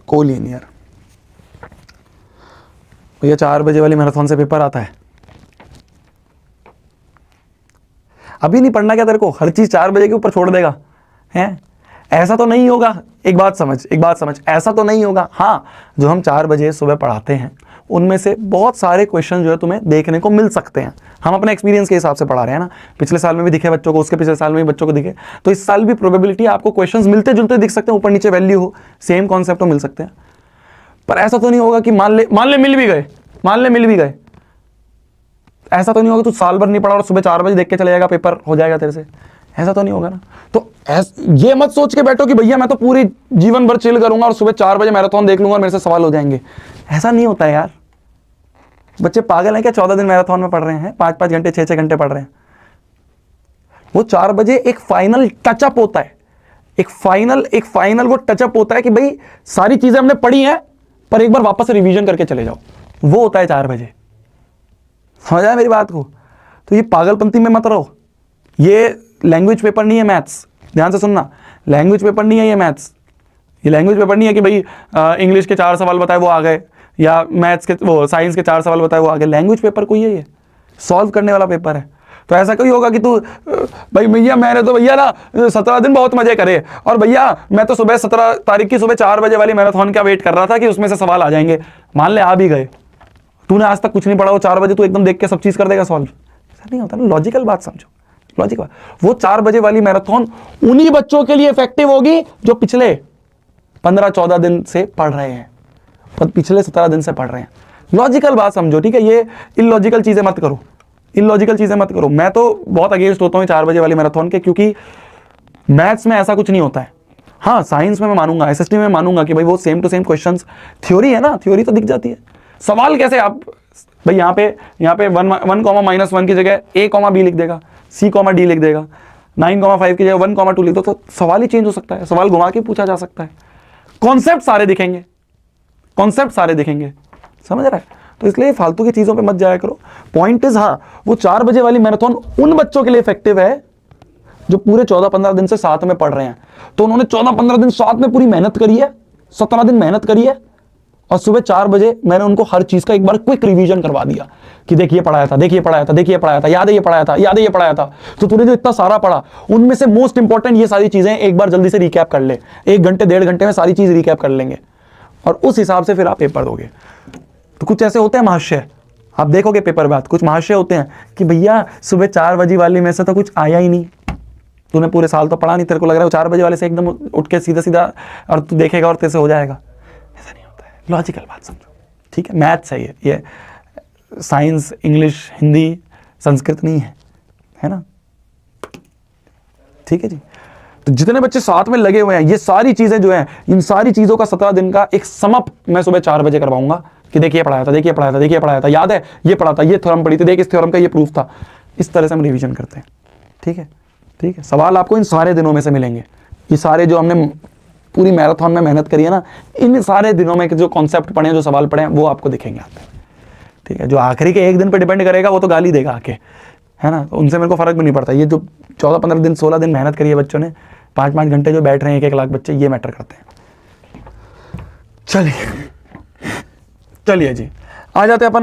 Collinear. भैया 4 बजे वाली मैराथन से पेपर आता है, अभी नहीं पढ़ना क्या तेरे को, हर चीज 4 बजे के ऊपर छोड़ देगा हैं? ऐसा तो नहीं होगा, एक बात समझ, ऐसा तो नहीं होगा। हाँ, जो हम 4 बजे सुबह पढ़ाते हैं उनमें से बहुत सारे क्वेश्चन जो है तुम्हें देखने को मिल सकते हैं। हम अपने एक्सपीरियंस के हिसाब से पढ़ा रहे हैं ना, पिछले साल में भी दिखे बच्चों को, उसके पिछले साल में भी बच्चों को दिखे, तो इस साल भी प्रोबेबिलिटी आपको क्वेश्चंस मिलते जुलते दिख सकते हैं, ऊपर नीचे वैल्यू हो, सेम कॉन्सेप्ट हो, मिल सकते हैं। पर ऐसा तो नहीं होगा कि मान ले मिल भी गए, ऐसा तो नहीं होगा तू साल भर नहीं पढ़ा और सुबह 4 बजे देख के चले जाएगा, पेपर हो जाएगा तेरे से, ऐसा तो नहीं होगा ना। तो ये मत सोच के बैठो कि भैया मैं तो पूरी जीवन भर चिल करूंगा और सुबह 4 बजे मैराथन देख लूंगा और मेरे से सवाल हो जाएंगे, ऐसा नहीं होता है यार। बच्चे पागल हैं क्या? 14 दिन मैराथन में पढ़ रहे हैं, 5-5 घंटे 6-6 घंटे पढ़ रहे हैं। वो 4 बजे एक फाइनल टचअप होता है, एक फाइनल वो टचअप होता है कि भाई सारी चीजें हमने पढ़ी हैं पर एक बार वापस रिवीजन करके चले जाओ, वो होता है 4 बजे। समझ आया मेरी बात को? तो ये पागलपंती में मत रहो। ये लैंग्वेज पेपर नहीं है मैथ्स, ध्यान से सुनना, लैंग्वेज पेपर नहीं है ये मैथ्स। ये लैंग्वेज पेपर नहीं है कि भाई इंग्लिश के 4 सवाल बताए वो आ गए, या मैथ्स के वो साइंस के 4 सवाल बताए वो आ गए। लैंग्वेज पेपर कोई है, ये सॉल्व करने वाला पेपर है। तो ऐसा कोई होगा कि तू भाई भैया मैंने तो भैया ना 17 दिन बहुत मजे करे, और भैया मैं तो सुबह 17 तारीख की सुबह 4 बजे वाली मैराथन का वेट कर रहा था कि उसमें से सवाल आ जाएंगे। मान ले आ भी गए, तूने आज तक कुछ नहीं पढ़ा, वो 4 बजे तू एकदम देख के सब चीज कर देगा सॉल्व? ऐसा नहीं होता ना, लॉजिकल बात समझो, लॉजिकल। वो 4 बजे वाली मैराथन उन्हीं बच्चों के लिए इफेक्टिव होगी जो पिछले 15-14 दिन से पढ़ रहे हैं, पर पिछले 17 दिन से पढ़ रहे हैं। लॉजिकल बात समझो, ठीक है? ये इलॉजिकल चीजें मत करो, इलॉजिकल चीजें मत करो। मैं तो बहुत अगेंस्ट होता हूँ 4 बजे वाली मैराथन के, क्योंकि मैथ्स में ऐसा कुछ नहीं होता है। हाँ, साइंस में मैं मानूंगा, एसएसटी में मानूंगा कि भाई वो same to same questions, theory है ना, थ्योरी तो दिख जाती है। सवाल कैसे आप भाई यहाँ पे 1,-1 की जगह A, B लिख देगा, C, D लिख देगा, 9,5 की जगह 1, 2 लिख दो, तो सवाल ही चेंज हो सकता है, सवाल घुमा के पूछा जा सकता है। कॉन्सेप्ट सारे दिखेंगे, समझ रहा है? तो इसलिए फालतू की चीजों पे मत जाया करो। पॉइंट इज, हाँ, वो 4 बजे वाली मैराथन उन बच्चों के लिए इफेक्टिव है जो पूरे 14-15 दिन से साथ में पढ़ रहे हैं। तो उन्होंने 14-15 दिन साथ में पूरी मेहनत करी है, 17 दिन मेहनत करी है, और सुबह 4 बजे मैंने उनको हर चीज का एक बार क्विक रिवीजन करवा दिया कि देखिए पढ़ाया था, याद है ये पढ़ाया था। तो तूने जो इतना सारा पढ़ा उनमें से मोस्ट इंपॉर्टेंट ये सारी चीजें एक बार जल्दी से रिकैप कर ले, 1 घंटे 1.5 घंटे में सारी चीज रिकैप कर लेंगे, और उस हिसाब से फिर आप पेपर दोगे। तो कुछ ऐसे होते हैं महाशय, आप देखोगे पेपर में कुछ महाशय होते हैं कि भैया सुबह 4 बजे वाली में से तो कुछ आया ही नहीं, तूने पूरे साल तो पढ़ा नहीं, तेरे को लग रहा है 4 बजे वाले से एकदम उठ के सीधा और तू देखेगा और तेरे से हो जाएगा। ऐसा नहीं होता है, लॉजिकल बात समझो, ठीक है? मैथ्स है ये साइंस, इंग्लिश, हिंदी, संस्कृत नहीं है, है ना? ठीक है जी। तो जितने बच्चे साथ में लगे हुए हैं, ये सारी चीजें जो हैं, इन सारी चीजों का 17 दिन का एक समअप मैं सुबह 4 बजे करवाऊंगा कि देखिए पढ़ाया था, याद है ये पढ़ा था, ये थ्योरम पढ़ी थी, देख इस थ्योरम का ये प्रूफ था। इस तरह से हम रिवीजन करते हैं, ठीक है? सवाल आपको इन सारे दिनों में से मिलेंगे। ये सारे जो हमने पूरी मैराथन में मेहनत करी है ना, इन सारे दिनों में जो कॉन्सेप्ट पढ़े हैं, जो सवाल पढ़े हैं, वो आपको दिखेंगे आते हैं, ठीक है? जो आखिरी के 1 दिन पे डिपेंड करेगा वो तो गाली देगा आके, है ना? तो उनसे मेरे को फर्क भी नहीं पड़ता। ये जो 14-15 दिन 16 दिन मेहनत करी है बच्चों ने, 5-5 घंटे जो बैठ रहे हैं 1-1 लाख बच्चे, ये मैटर करते हैं। चलिए जी, आ जाते हैं अपन